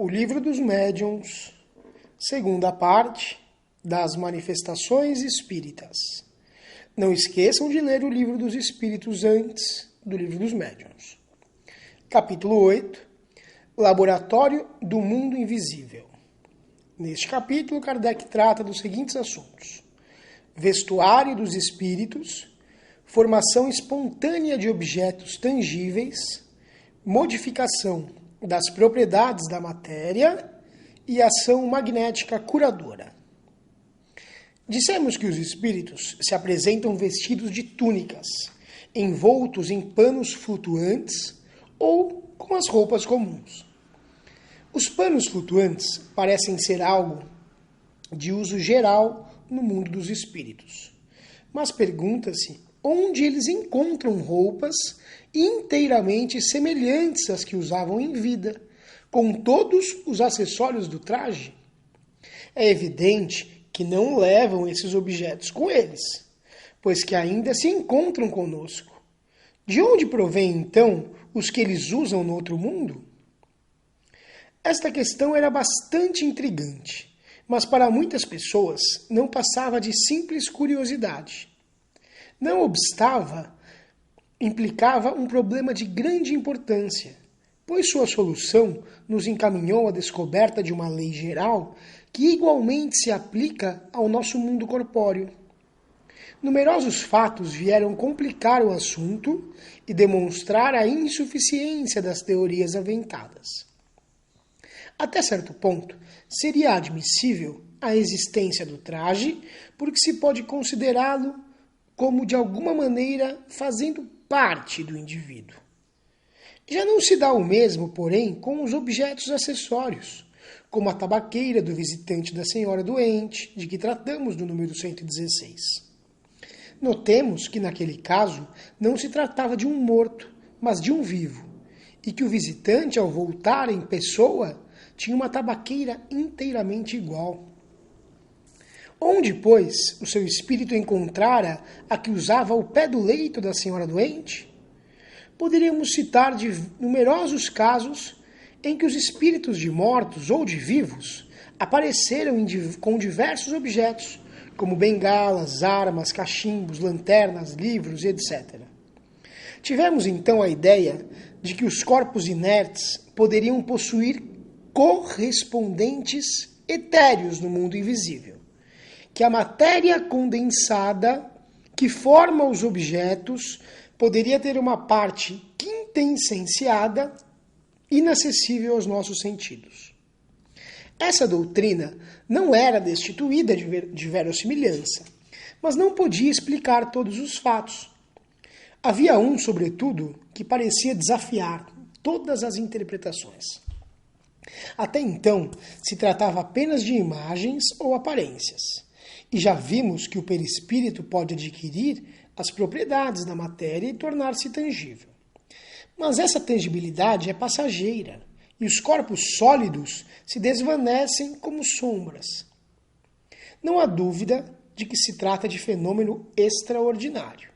O Livro dos Médiuns, segunda parte das Manifestações Espíritas. Não esqueçam de ler o Livro dos Espíritos antes do Livro dos Médiuns. Capítulo 8, Laboratório do Mundo Invisível. Neste capítulo, Kardec trata dos seguintes assuntos: vestuário dos espíritos, formação espontânea de objetos tangíveis, modificação das propriedades da matéria e ação magnética curadora. Dissemos que os espíritos se apresentam vestidos de túnicas, envoltos em panos flutuantes ou com as roupas comuns. Os panos flutuantes parecem ser algo de uso geral no mundo dos espíritos, mas pergunta-se onde eles encontram roupas inteiramente semelhantes às que usavam em vida, com todos os acessórios do traje. É evidente que não levam esses objetos com eles, pois que ainda se encontram conosco. De onde provém, então, os que eles usam no outro mundo? Esta questão era bastante intrigante, mas para muitas pessoas não passava de simples curiosidade. Não obstava, implicava um problema de grande importância, pois sua solução nos encaminhou à descoberta de uma lei geral que igualmente se aplica ao nosso mundo corpóreo. Numerosos fatos vieram complicar o assunto e demonstrar a insuficiência das teorias aventadas. Até certo ponto, seria admissível a existência do traje, porque se pode considerá-lo como, de alguma maneira, fazendo parte do indivíduo. Já não se dá o mesmo, porém, com os objetos acessórios, como a tabaqueira do visitante da senhora doente, de que tratamos no número 116. Notemos que, naquele caso, não se tratava de um morto, mas de um vivo, e que o visitante, ao voltar em pessoa, tinha uma tabaqueira inteiramente igual. Onde, pois, o seu espírito encontrara a que usava ao pé do leito da senhora doente? Poderíamos citar de numerosos casos em que os espíritos de mortos ou de vivos apareceram com diversos objetos, como bengalas, armas, cachimbos, lanternas, livros, etc. Tivemos então a ideia de que os corpos inertes poderiam possuir correspondentes etéreos no mundo invisível, que a matéria condensada que forma os objetos poderia ter uma parte quintessenciada, inacessível aos nossos sentidos. Essa doutrina não era destituída de verossimilhança, mas não podia explicar todos os fatos. Havia um, sobretudo, que parecia desafiar todas as interpretações. Até então, se tratava apenas de imagens ou aparências, e já vimos que o perispírito pode adquirir as propriedades da matéria e tornar-se tangível. Mas essa tangibilidade é passageira, e os corpos sólidos se desvanecem como sombras. Não há dúvida de que se trata de fenômeno extraordinário,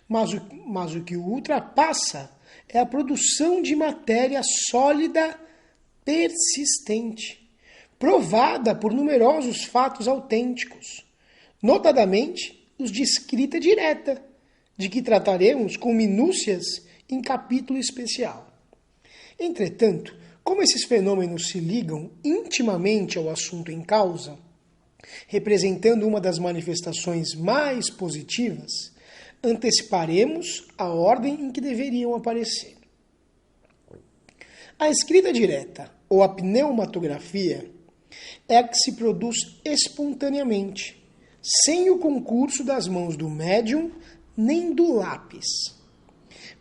mas o que o ultrapassa é a produção de matéria sólida persistente, provada por numerosos fatos autênticos, notadamente os de escrita direta, de que trataremos com minúcias em capítulo especial. Entretanto, como esses fenômenos se ligam intimamente ao assunto em causa, representando uma das manifestações mais positivas, anteciparemos a ordem em que deveriam aparecer. A escrita direta, ou a pneumatografia, é a que se produz espontaneamente, sem o concurso das mãos do médium nem do lápis.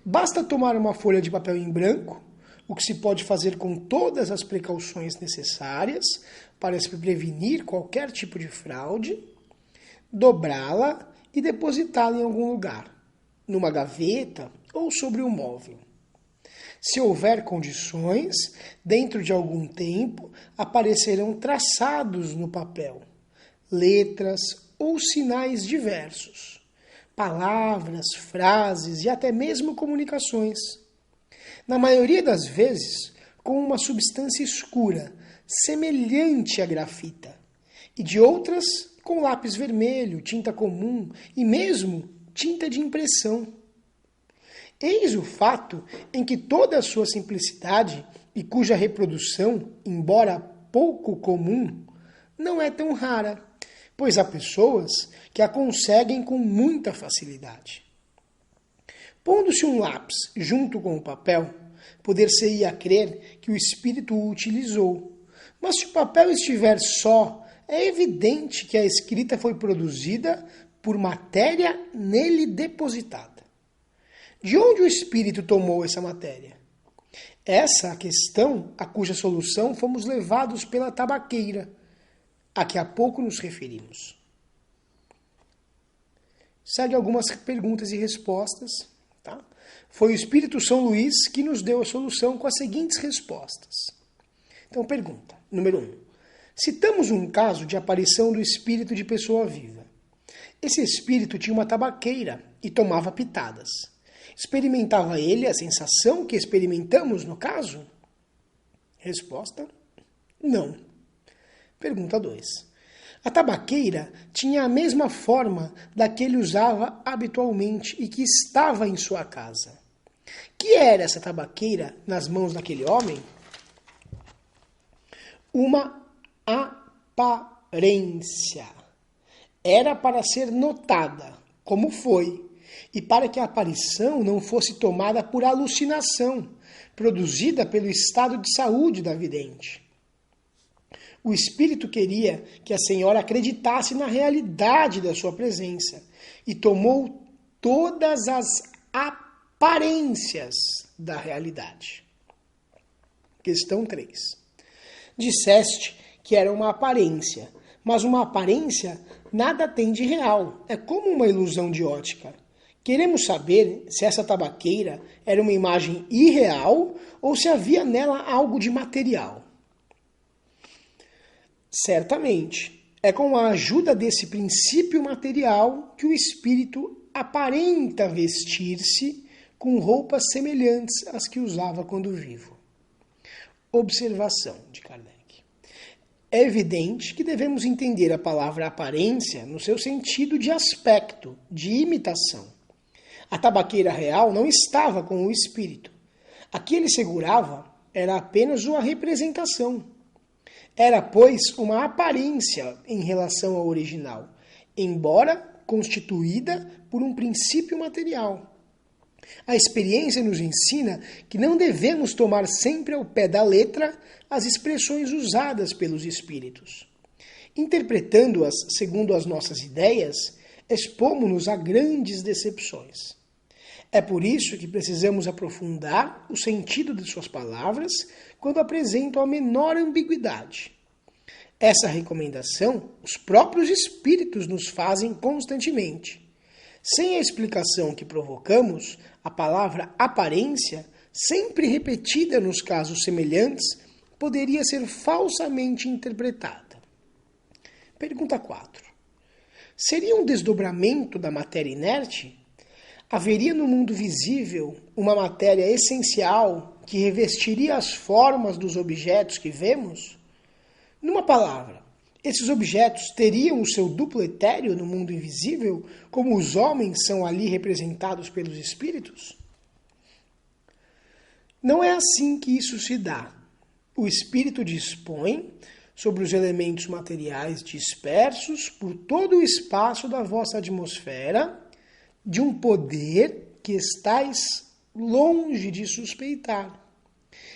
Basta tomar uma folha de papel em branco, o que se pode fazer com todas as precauções necessárias para se prevenir qualquer tipo de fraude, dobrá-la e depositá-la em algum lugar, numa gaveta ou sobre um móvel. Se houver condições, dentro de algum tempo aparecerão traçados no papel, letras ou sinais diversos, palavras, frases e até mesmo comunicações. Na maioria das vezes, com uma substância escura, semelhante à grafita, e de outras com lápis vermelho, tinta comum e mesmo tinta de impressão. Eis o fato em que toda a sua simplicidade e cuja reprodução, embora pouco comum, não é tão rara, pois há pessoas que a conseguem com muita facilidade. Pondo-se um lápis junto com o papel, poder-se-ia crer que o espírito o utilizou, mas se o papel estiver só, é evidente que a escrita foi produzida por matéria nele depositada. De onde o espírito tomou essa matéria? Essa a questão a cuja solução fomos levados pela tabaqueira, a que há pouco nos referimos. Segue algumas perguntas e respostas. Tá? Foi o Espírito São Luís que nos deu a solução com as seguintes respostas. Então, pergunta número 1. Citamos um caso de aparição do espírito de pessoa viva. Esse espírito tinha uma tabaqueira e tomava pitadas. Experimentava ele a sensação que experimentamos no caso? Resposta: não. Pergunta 2. A tabaqueira tinha a mesma forma da que ele usava habitualmente e que estava em sua casa. Que era essa tabaqueira nas mãos daquele homem? Uma aparência. Era para ser notada, como foi, e para que a aparição não fosse tomada por alucinação, produzida pelo estado de saúde da vidente. O espírito queria que a senhora acreditasse na realidade da sua presença e tomou todas as aparências da realidade. Questão 3. Disseste que era uma aparência, mas uma aparência nada tem de real, é como uma ilusão de ótica. Queremos saber se essa tabaqueira era uma imagem irreal ou se havia nela algo de material. Certamente, é com a ajuda desse princípio material que o espírito aparenta vestir-se com roupas semelhantes às que usava quando vivo. Observação de Kardec. É evidente que devemos entender a palavra aparência no seu sentido de aspecto, de imitação. A tabaqueira real não estava com o espírito. A que ele segurava era apenas uma representação. Era, pois, uma aparência em relação ao original, embora constituída por um princípio material. A experiência nos ensina que não devemos tomar sempre ao pé da letra as expressões usadas pelos espíritos. Interpretando-as segundo as nossas ideias, expomos-nos a grandes decepções. É por isso que precisamos aprofundar o sentido de suas palavras quando apresentam a menor ambiguidade. Essa recomendação os próprios espíritos nos fazem constantemente. Sem a explicação que provocamos, a palavra aparência, sempre repetida nos casos semelhantes, poderia ser falsamente interpretada. Pergunta 4. Seria um desdobramento da matéria inerte? Haveria no mundo visível uma matéria essencial que revestiria as formas dos objetos que vemos? Numa palavra, esses objetos teriam o seu duplo etéreo no mundo invisível, como os homens são ali representados pelos espíritos? Não é assim que isso se dá. O espírito dispõe, sobre os elementos materiais dispersos por todo o espaço da vossa atmosfera, de um poder que estáis longe de suspeitar.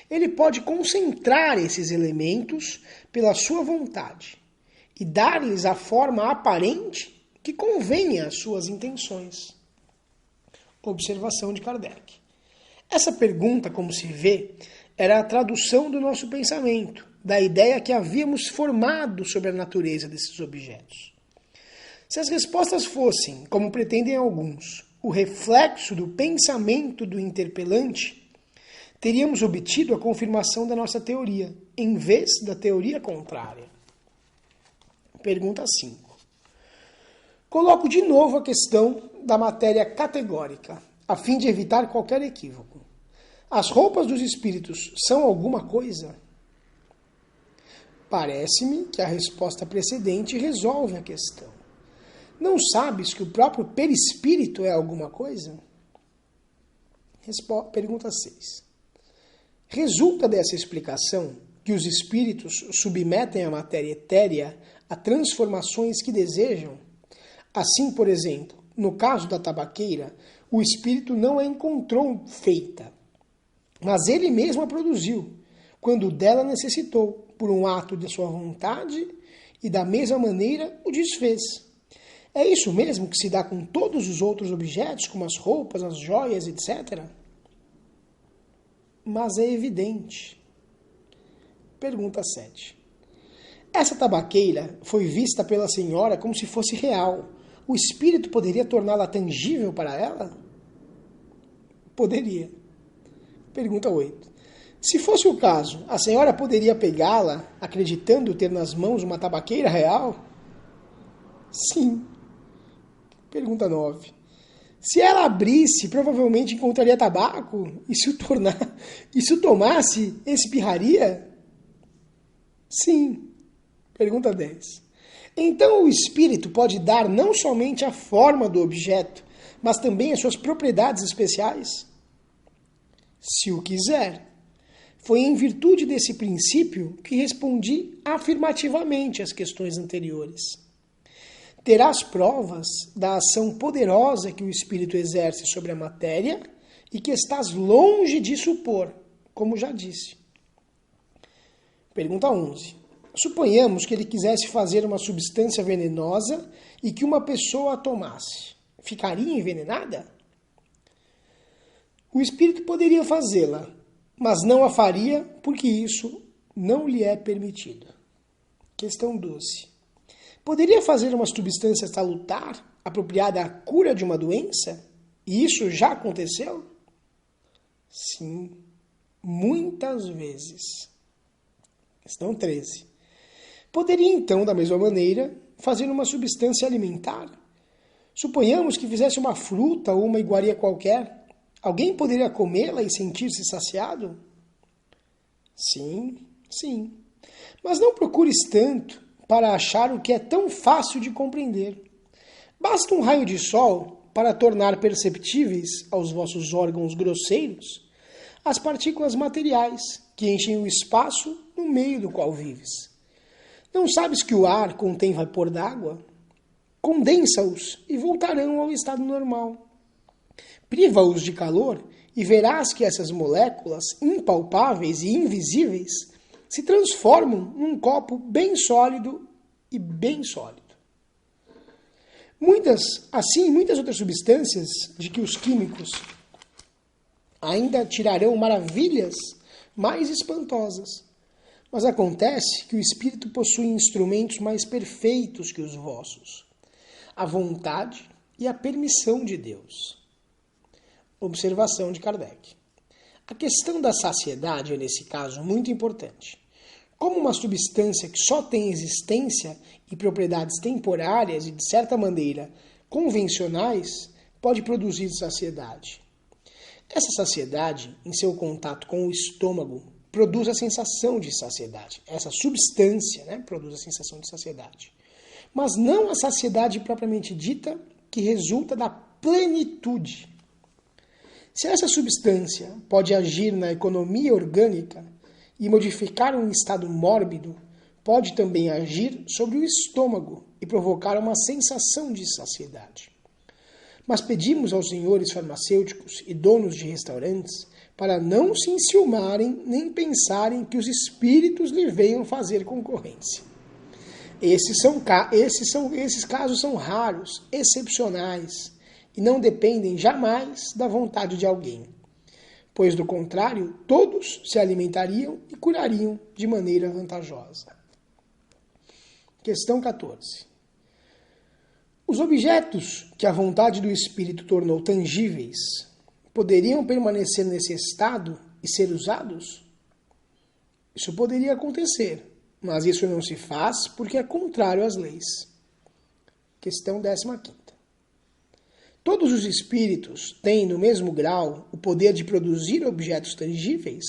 Ele pode concentrar esses elementos pela sua vontade e dar-lhes a forma aparente que convenha às suas intenções. Observação de Kardec. Essa pergunta, como se vê, era a tradução do nosso pensamento, da ideia que havíamos formado sobre a natureza desses objetos. Se as respostas fossem, como pretendem alguns, o reflexo do pensamento do interpelante, teríamos obtido a confirmação da nossa teoria, em vez da teoria contrária. Pergunta 5. Coloco de novo a questão da matéria categórica, a fim de evitar qualquer equívoco. As roupas dos espíritos são alguma coisa? Parece-me que a resposta precedente resolve a questão. Não sabes que o próprio perispírito é alguma coisa? Pergunta 6. Resulta dessa explicação que os espíritos submetem a matéria etérea a transformações que desejam? Assim, por exemplo, no caso da tabaqueira, o espírito não a encontrou feita, mas ele mesmo a produziu, quando dela necessitou, por um ato de sua vontade, e da mesma maneira o desfez. É isso mesmo que se dá com todos os outros objetos, como as roupas, as joias, etc.? Mas é evidente. Pergunta 7. Essa tabaqueira foi vista pela senhora como se fosse real. O espírito poderia torná-la tangível para ela? Poderia. Pergunta 8. Se fosse o caso, a senhora poderia pegá-la, acreditando ter nas mãos uma tabaqueira real? Sim. Pergunta 9. Se ela abrisse, provavelmente encontraria tabaco? E se o tomasse, espirraria? Sim. Pergunta 10. Então o espírito pode dar não somente a forma do objeto, mas também as suas propriedades especiais? Se o quiser. Foi em virtude desse princípio que respondi afirmativamente às questões anteriores. Terás provas da ação poderosa que o espírito exerce sobre a matéria e que estás longe de supor, como já disse. Pergunta 11. Suponhamos que ele quisesse fazer uma substância venenosa e que uma pessoa a tomasse. Ficaria envenenada? O espírito poderia fazê-la, mas não a faria porque isso não lhe é permitido. Questão 12. Poderia fazer uma substância salutar, apropriada à cura de uma doença? E isso já aconteceu? Sim, muitas vezes. Questão 13. Poderia então, da mesma maneira, fazer uma substância alimentar? Suponhamos que fizesse uma fruta ou uma iguaria qualquer. Alguém poderia comê-la e sentir-se saciado? Sim, sim. Mas não procures tanto para achar o que é tão fácil de compreender. Basta um raio de sol para tornar perceptíveis aos vossos órgãos grosseiros as partículas materiais que enchem o espaço no meio do qual vives. Não sabes que o ar contém vapor d'água? Condensa-os e voltarão ao estado normal. Priva-os de calor e verás que essas moléculas impalpáveis e invisíveis se transformam num copo bem sólido e bem sólido. Muitas outras substâncias de que os químicos ainda tirarão maravilhas mais espantosas. Mas acontece que o espírito possui instrumentos mais perfeitos que os vossos: a vontade e a permissão de Deus. Observação de Kardec. A questão da saciedade é, nesse caso, muito importante. Como uma substância que só tem existência e propriedades temporárias e, de certa maneira, convencionais, pode produzir saciedade. Essa saciedade, em seu contato com o estômago, produz a sensação de saciedade. Essa substância, produz a sensação de saciedade. Mas não a saciedade propriamente dita, que resulta da plenitude. Se essa substância pode agir na economia orgânica e modificar um estado mórbido, pode também agir sobre o estômago e provocar uma sensação de saciedade. Mas pedimos aos senhores farmacêuticos e donos de restaurantes para não se enciumarem nem pensarem que os espíritos lhe venham fazer concorrência. Esses casos são raros, excepcionais, e não dependem jamais da vontade de alguém, pois, do contrário, todos se alimentariam e curariam de maneira vantajosa. Questão 14. Os objetos que a vontade do espírito tornou tangíveis poderiam permanecer nesse estado e ser usados? Isso poderia acontecer, mas isso não se faz porque é contrário às leis. Questão 15. Todos os espíritos têm, no mesmo grau, o poder de produzir objetos tangíveis?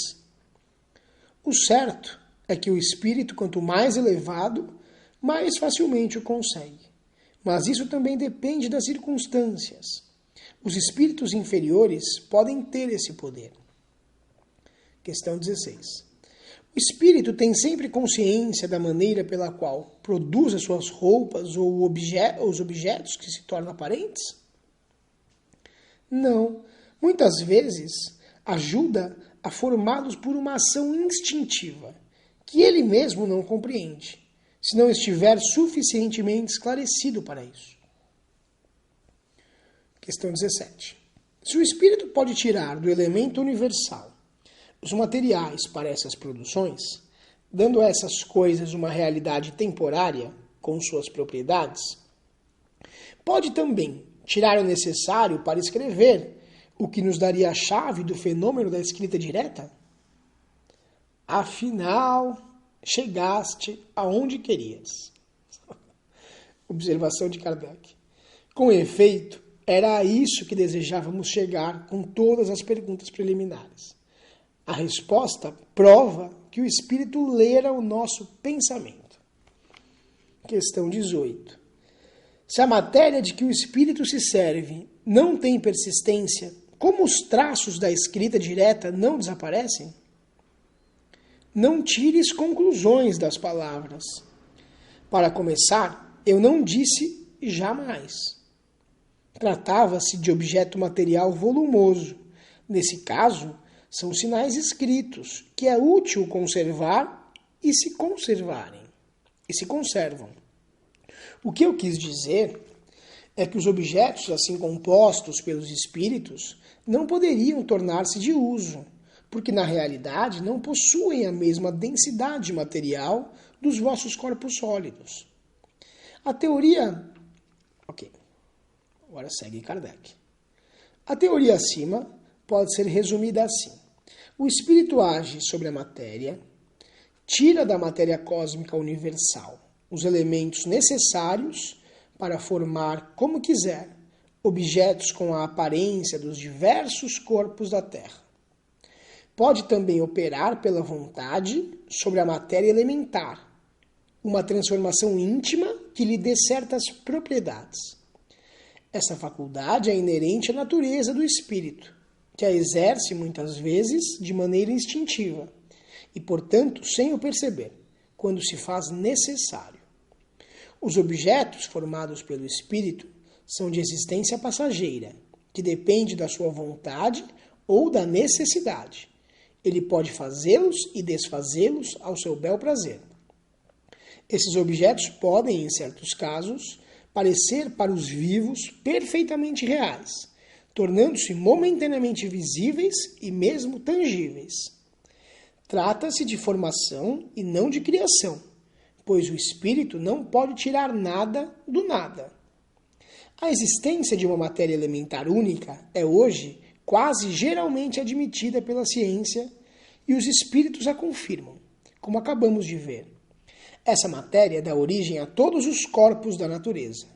O certo é que o espírito, quanto mais elevado, mais facilmente o consegue. Mas isso também depende das circunstâncias. Os espíritos inferiores podem ter esse poder. Questão 16. O espírito tem sempre consciência da maneira pela qual produz as suas roupas ou os objetos que se tornam aparentes? Não. Muitas vezes ajuda a formá-los por uma ação instintiva, que ele mesmo não compreende, se não estiver suficientemente esclarecido para isso. Questão 17. Se o espírito pode tirar do elemento universal os materiais para essas produções, dando a essas coisas uma realidade temporária com suas propriedades, pode também tirar o necessário para escrever, o que nos daria a chave do fenômeno da escrita direta? Afinal, chegaste aonde querias. Observação de Kardec. Com efeito, era a isso que desejávamos chegar com todas as perguntas preliminares. A resposta prova que o espírito lera o nosso pensamento. Questão 18. Se a matéria de que o espírito se serve não tem persistência, como os traços da escrita direta não desaparecem? Não tires conclusões das palavras. Para começar, eu não disse jamais. Tratava-se de objeto material volumoso. Nesse caso, são sinais escritos, que é útil conservar e se conservarem, e se conservam. O que eu quis dizer é que os objetos assim compostos pelos espíritos não poderiam tornar-se de uso, porque na realidade não possuem a mesma densidade material dos vossos corpos sólidos. A teoria... Ok, agora segue Kardec. A teoria acima pode ser resumida assim. O espírito age sobre a matéria, tira da matéria cósmica universal os elementos necessários para formar, como quiser, objetos com a aparência dos diversos corpos da Terra. Pode também operar pela vontade sobre a matéria elementar, uma transformação íntima que lhe dê certas propriedades. Essa faculdade é inerente à natureza do espírito, que a exerce muitas vezes de maneira instintiva e, portanto, sem o perceber, quando se faz necessário. Os objetos formados pelo espírito são de existência passageira, que depende da sua vontade ou da necessidade. Ele pode fazê-los e desfazê-los ao seu bel prazer. Esses objetos podem, em certos casos, parecer para os vivos perfeitamente reais, tornando-se momentaneamente visíveis e mesmo tangíveis. Trata-se de formação e não de criação, pois o espírito não pode tirar nada do nada. A existência de uma matéria elementar única é hoje quase geralmente admitida pela ciência e os espíritos a confirmam, como acabamos de ver. Essa matéria dá origem a todos os corpos da natureza.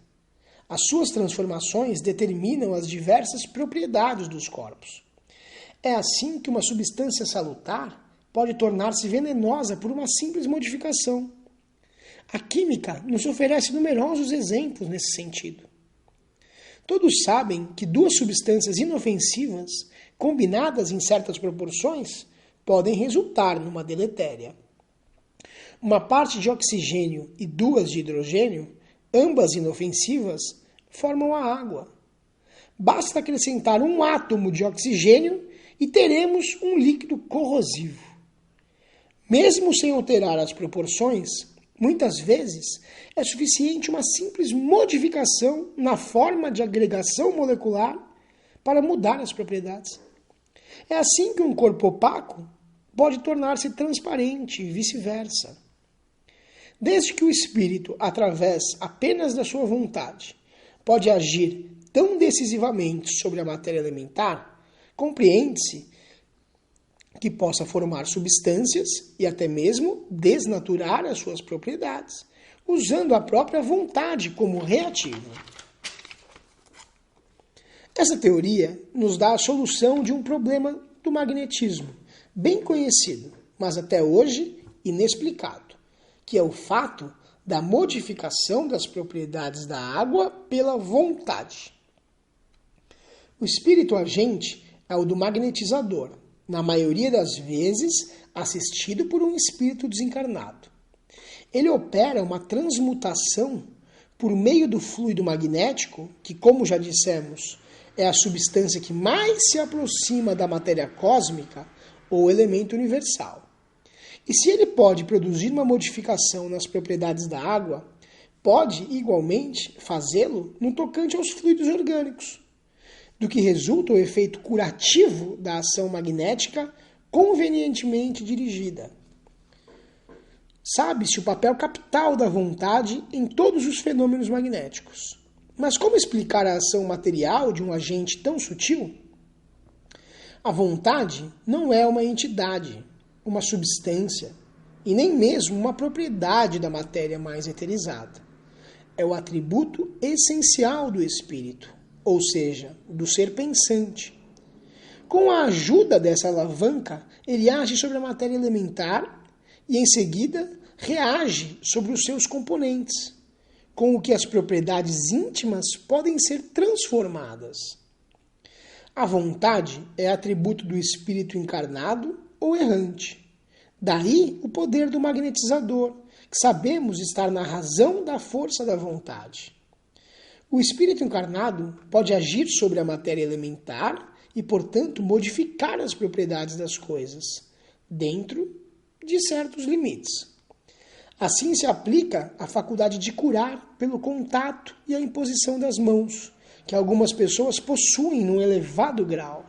As suas transformações determinam as diversas propriedades dos corpos. É assim que uma substância salutar pode tornar-se venenosa por uma simples modificação. A química nos oferece numerosos exemplos nesse sentido. Todos sabem que duas substâncias inofensivas, combinadas em certas proporções, podem resultar numa deletéria. Uma parte de oxigênio e duas de hidrogênio, ambas inofensivas, formam a água. Basta acrescentar um átomo de oxigênio e teremos um líquido corrosivo. Mesmo sem alterar as proporções, muitas vezes é suficiente uma simples modificação na forma de agregação molecular para mudar as propriedades. É assim que um corpo opaco pode tornar-se transparente e vice-versa. Desde que o espírito, através apenas da sua vontade, pode agir tão decisivamente sobre a matéria elementar, compreende-se que possa formar substâncias e até mesmo desnaturar as suas propriedades, usando a própria vontade como reativo. Essa teoria nos dá a solução de um problema do magnetismo, bem conhecido, mas até hoje inexplicado, que é o fato da modificação das propriedades da água pela vontade. O espírito agente é o do magnetizador, na maioria das vezes assistido por um espírito desencarnado. Ele opera uma transmutação por meio do fluido magnético, que, como já dissemos, é a substância que mais se aproxima da matéria cósmica ou elemento universal. E se ele pode produzir uma modificação nas propriedades da água, pode igualmente fazê-lo no tocante aos fluidos orgânicos, do que resulta o efeito curativo da ação magnética convenientemente dirigida. Sabe-se o papel capital da vontade em todos os fenômenos magnéticos. Mas como explicar a ação material de um agente tão sutil? A vontade não é uma entidade, uma substância, e nem mesmo uma propriedade da matéria mais eterizada. É o atributo essencial do espírito, ou seja, do ser pensante. Com a ajuda dessa alavanca, ele age sobre a matéria elementar e, em seguida, reage sobre os seus componentes, com o que as propriedades íntimas podem ser transformadas. A vontade é atributo do espírito encarnado ou errante. Daí o poder do magnetizador, que sabemos estar na razão da força da vontade. O espírito encarnado pode agir sobre a matéria elementar e, portanto, modificar as propriedades das coisas, dentro de certos limites. Assim se aplica a faculdade de curar pelo contato e a imposição das mãos, que algumas pessoas possuem num elevado grau.